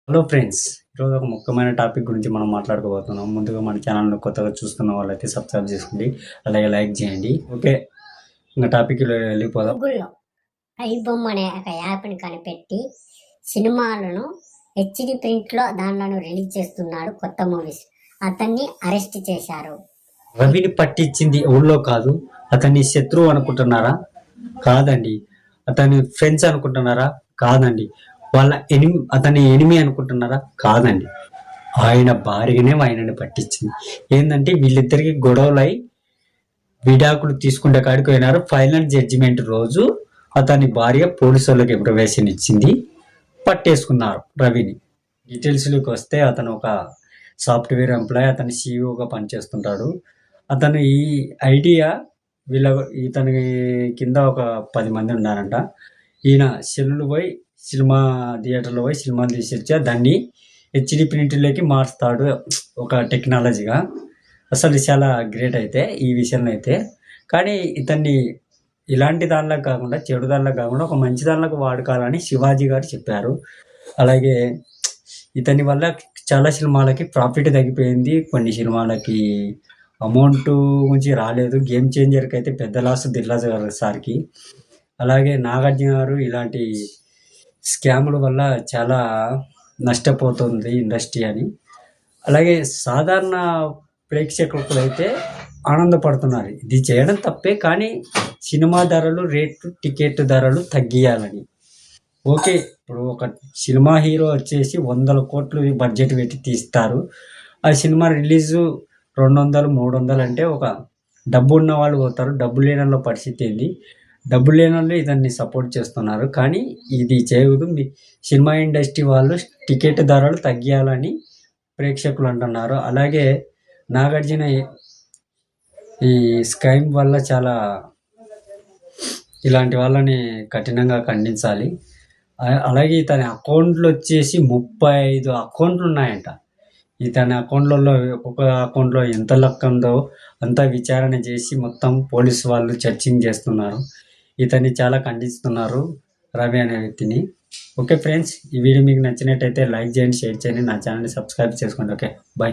Hello friends, ఈరోజు ఒక ముఖ్యమైన టాపిక్ గురించి మనం మాట్లాడుకోబోతున్నాం. ముందుగా మన ఛానల్ని కొత్తగా చూస్తున్న వాళ్ళైతే సబ్స్క్రైబ్ చేసుకోండి, అలాగే లైక్ చేయండి. ఓకే, ఇంకా టాపిక్లో వెళ్ళిపోదాం. గూగుల్లో ఐబొమ్మ అనే ఒక యాప్ని కనిపెట్టి సినిమాలను హెచ్డి ప్రింట్లో దానిలను రిలీజ్ చేస్తున్నాడు కొత్త మూవీస్. అతన్ని అరెస్ట్ చేశారు. రవిని పట్టించింది ఊళ్ళో కాదు, అతన్ని శత్రువు అనుకుంటున్నారా? కాదండి. అతని ఫ్రెండ్స్ అనుకుంటున్నారా? కాదండి. వాళ్ళ అతని ఎనిమి అనుకుంటున్నారా? కాదండి. ఆయన భార్యనే ఆయనని పట్టించింది. ఏంటంటే వీళ్ళిద్దరికి గొడవలై విడాకులు తీసుకుంటే కాడికి పోయినారు. ఫైనల్ జడ్జిమెంట్ రోజు అతని భార్య పోలీసు వాళ్ళకి ఇన్ఫర్మేషన్ ఇచ్చింది, పట్టేసుకున్నారు రవిని. డీటెయిల్స్లోకి వస్తే అతను ఒక సాఫ్ట్వేర్ ఎంప్లాయ్, అతను సీఈఓగా పనిచేస్తుంటాడు. అతను ఈ ఐడియా ఇతని కింద ఒక 10 మంది ఉన్నారంట. ఈయన సెల్లులు పోయి సినిమా థియేటర్లో పోయి సినిమాలు తీసిచ్చా దాన్ని హెచ్డి ప్రింట్లోకి మార్చుతాడు ఒక టెక్నాలజీగా. అసలు చాలా గ్రేట్ అయితే ఈ విషయంలో అయితే. కానీ ఇతన్ని ఇలాంటి దానిలోకి కాకుండా, చెడు దానిలోకి కాకుండా ఒక మంచి దానిలోకి వాడుకోవాలని శివాజీ గారు చెప్పారు. అలాగే ఇతని వల్ల చాలా సినిమాలకి ప్రాఫిట్ తగ్గిపోయింది, కొన్ని సినిమాలకి అమౌంట్ గురించి రాలేదు. గేమ్ చేంజర్కి అయితే పెద్ద లాస్ దిల్రాజు గారు సార్కి. అలాగే నాగార్జున గారు ఇలాంటి స్కాముల వల్ల చాలా నష్టపోతుంది ఇండస్ట్రీ అని. అలాగే సాధారణ ప్రేక్షకులు అయితే ఆనందపడుతున్నారు. ఇది చేయడం తప్పే, కానీ సినిమా ధరలు, టికెట్ ధరలు తగ్గియాలని. ఓకే, ఇప్పుడు ఒక సినిమా హీరో వచ్చేసి 100 కోట్లు బడ్జెట్ పెట్టి తీస్తారు. ఆ సినిమా రిలీజు 200, 300 అంటే ఒక డబ్బు ఉన్న వాళ్ళు పోతారు. డబ్బు లేని వాళ్ళ పరిస్థితి ఏంది? డబ్బు లేని వాళ్ళు ఇతన్ని సపోర్ట్ చేస్తున్నారు. కానీ ఇది చేయకూడదు. మీ సినిమా ఇండస్ట్రీ వాళ్ళు టికెట్ ధరలు తగ్గియాలని ప్రేక్షకులు అంటున్నారు. అలాగే నాగార్జున ఈ స్కైమ్ వల్ల చాలా ఇలాంటి వాళ్ళని కఠినంగా ఖండించాలి. అలాగే ఇతని అకౌంట్లు వచ్చేసి 35 అకౌంట్లు ఉన్నాయంట. ఇతని అకౌంట్లలో ఒక్కొక్క అకౌంట్లో ఎంత లెక్క ఉందో అంతా విచారణ చేసి మొత్తం పోలీసు వాళ్ళు చర్చింగ్ చేస్తున్నారు. ఇతన్ని చాలా ఖండిస్తున్నారు, రవి అనే వ్యక్తిని. ఓకే ఫ్రెండ్స్, ఈ వీడియో మీకు నచ్చినట్టయితే లైక్ చేయండి, షేర్ చేయండి, నా ఛానల్ని సబ్స్క్రైబ్ చేసుకోండి. Okay, bye.